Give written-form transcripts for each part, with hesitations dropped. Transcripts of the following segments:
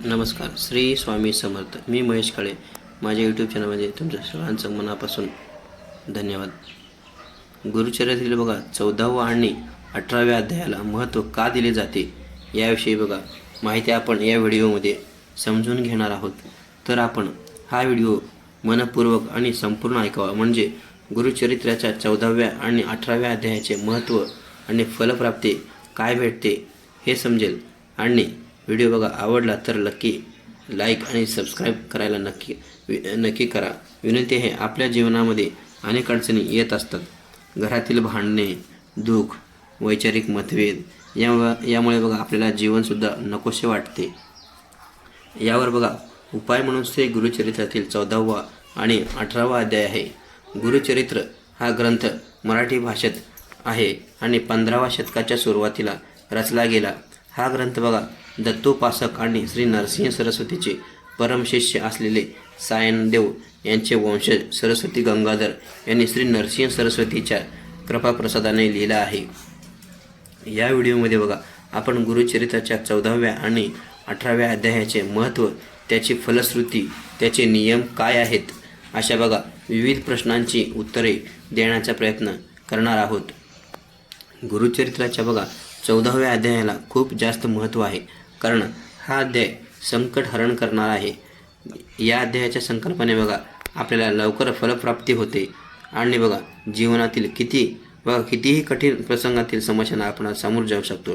नमस्कार. श्री स्वामी समर्थ. मी महेश काळे. माझ्या यूट्यूब चॅनलमध्ये तुमच्या सर्वांचं मनापासून धन्यवाद. गुरुचरित्रातील बघा 14व्या आणि 18व्या अध्यायाला महत्त्व का दिले जाते याविषयी बघा माहिती आपण या व्हिडिओमध्ये समजून घेणार आहोत. तर आपण हा व्हिडिओ मनपूर्वक आणि संपूर्ण ऐकावा, म्हणजे गुरुचरित्राच्या 14व्या आणि 18व्या अध्यायाचे महत्त्व आणि फलप्राप्ती काय भेटते हे समजेल. आणि व्हिडिओ बघा आवडला तर नक्की लाईक आणि सबस्क्राईब करायला नक्की करा. विनंती आहे, आपल्या जीवनामध्ये अनेक अडचणी येत असतात. घरातील भांडणे, दुःख, वैचारिक मतभेद यामुळे बघा आपल्याला जीवनसुद्धा नकोसे वाटते. यावर बघा उपाय म्हणून श्री गुरुचरित्रातील 14वा आणि 18वा अध्याय आहे. गुरुचरित्र हा ग्रंथ मराठी भाषेत आहे आणि 15व्या शतकाच्या सुरुवातीला रचला गेला. हा ग्रंथ बघा दत्तोपासक आणि श्री नरसिंह सरस्वतीचे परमशिष्य असलेले सायनदेव यांचे वंशज सरस्वती गंगाधर यांनी श्री नरसिंह सरस्वतीच्या कृपाप्रसादाने लिहिला आहे. या व्हिडिओमध्ये बघा आपण गुरुचरित्राच्या 14व्या आणि 18व्या अध्यायाचे महत्त्व, त्याची फलश्रुती, त्याचे नियम काय आहेत, अशा बघा विविध प्रश्नांची उत्तरे देण्याचा प्रयत्न करणार आहोत. गुरुचरित्राच्या बघा 14व्या अध्यायाला खूप जास्त महत्त्व आहे, कारण हा अध्याय संकट हरण करणार आहे. या अध्यायाच्या संकल्पने बघा आपल्याला लवकर फलप्राप्ती होते आणि बघा जीवनातील कितीही कठीण प्रसंगातील समस्यांना आपण सामोरं जाऊ शकतो.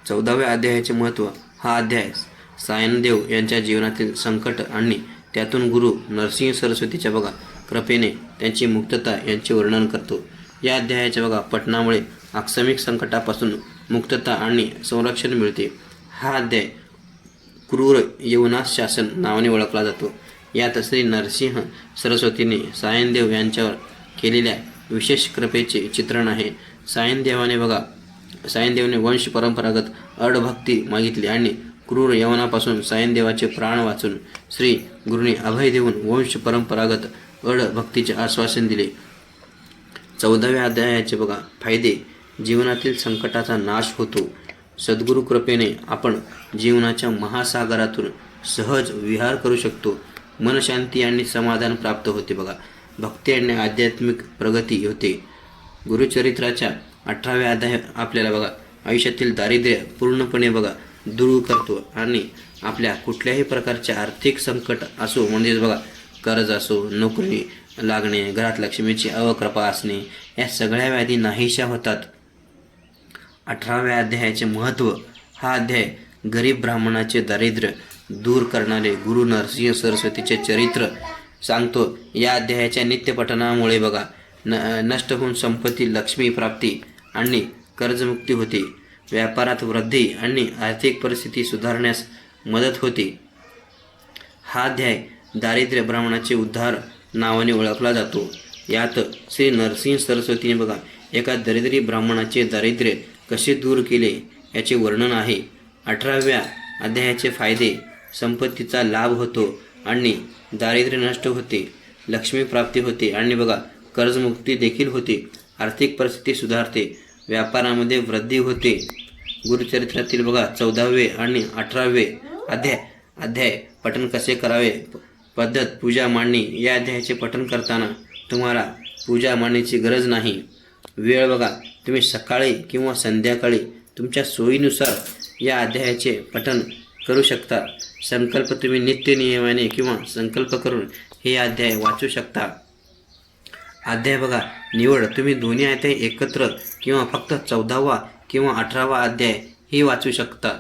14व्या अध्यायाचे महत्त्व. हा अध्याय सायनदेव यांच्या जीवनातील संकट आणि त्यातून गुरु नरसिंह सरस्वतीच्या बघा कृपेने त्यांची मुक्तता यांचे वर्णन करतो. या अध्यायाच्या बघा पठणामुळे आकस्मिक संकटापासून मुक्तता आणि संरक्षण मिळते. हा अध्याय क्रूर यवनास शासन नावाने ओळखला जातो. यात श्री नरसिंह सरस्वतीने सायनदेव यांच्यावर केलेल्या विशेष कृपेचे चित्रण आहे. सायनदेवने वंश परंपरागत अडभक्ती मागितली आणि क्रूर यवनापासून सायनदेवाचे प्राण वाचून श्री गुरुने अभय देऊन वंश परंपरागत अडभक्तीचे आश्वासन दिले. 14व्या अध्यायाचे बघा फायदे. जीवनातील संकटाचा नाश होतो. सद्गुरू कृपेने आपण जीवनाच्या महासागरातून सहज विहार करू शकतो. मनशांती आणि समाधान प्राप्त होते. बघा भक्ती आणि आध्यात्मिक प्रगती होते. गुरुचरित्राच्या 18व्या अध्याय आपल्याला बघा आयुष्यातील दारिद्र्य पूर्णपणे बघा दूर करतो आणि आपल्या कुठल्याही प्रकारचे आर्थिक संकट असो, म्हणजेच बघा कर्ज असो, नोकरी लागणे, घरात लक्ष्मीची अवकृपा असणे, या सगळ्या व्याधी नाहीशा होतात. 18व्या अध्यायाचे महत्त्व. हा अध्याय गरीब ब्राह्मणाचे दारिद्र्य दूर करणारे गुरु नरसिंह सरस्वतीचे चरित्र सांगतो. या अध्यायाच्या नित्यपठणामुळे बघा नष्ट होऊन संपत्ती, लक्ष्मी प्राप्ती आणि कर्जमुक्ती होते. व्यापारात वृद्धी आणि आर्थिक परिस्थिती सुधारण्यास मदत होते. हा अध्याय दारिद्र्य ब्राह्मणाचे उद्धार नावाने ओळखला जातो. यात श्री नरसिंह सरस्वतीने बघा एका दरिद्री ब्राह्मणाचे दारिद्र्य कसे दूर केले याचे वर्णन आहे. 18व्या अध्यायाचे फायदे. संपत्तीचा लाभ होतो आणि दारिद्र्य नष्ट होते, लक्ष्मी प्राप्ती होते आणि बघा कर्जमुक्ती देखील होते. आर्थिक परिस्थिती सुधारते, व्यापारामध्ये वृद्धी होते. गुरुचरित्रातील बघा 14वे आणि 18वे अध्याय पठण कसे करावे, पद्धत, पूजा मांडणी. या अध्यायाचे पठण करताना तुम्हाला पूजा मांडण्याची गरज नाही. वेळ बघा तुम्ही सकाळी किंवा संध्याकाळी तुमच्या सोयीनुसार या अध्यायाचे पठण करू शकता. संकल्प तुम्ही नित्य नियमाने किंवा संकल्प करून हे अध्याय वाचू शकता. अध्याय बघा निवड. तुम्ही दोन्ही अध्याय एकत्र किंवा फक्त 14वा किंवा 18वा अध्याय ही वाचू शकता.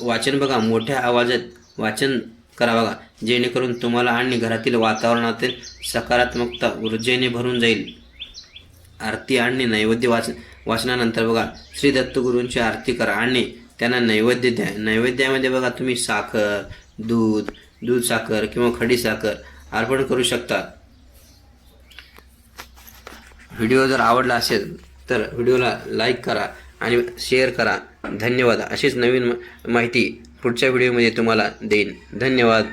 वाचन बघा मोठ्या आवाजात वाचन करा बघा, जेणेकरून तुम्हाला आणि घरातील वातावरणातील सकारात्मकता ऊर्जेने भरून जाईल. आरती आणि नैवेद्य वाचनानंतर बघा श्री दत्तगुरूंची आरती करा आणि त्यांना नैवेद्य द्या. नैवेद्यामध्ये बघा तुम्ही साखर, दूध साखर किंवा खडी साखर अर्पण करू शकता. व्हिडिओ जर आवडला असेल तर व्हिडिओला लाईक करा आणि शेअर करा. धन्यवाद. अशीच नवीन माहिती पुढच्या व्हिडिओमध्ये तुम्हाला देईन. धन्यवाद.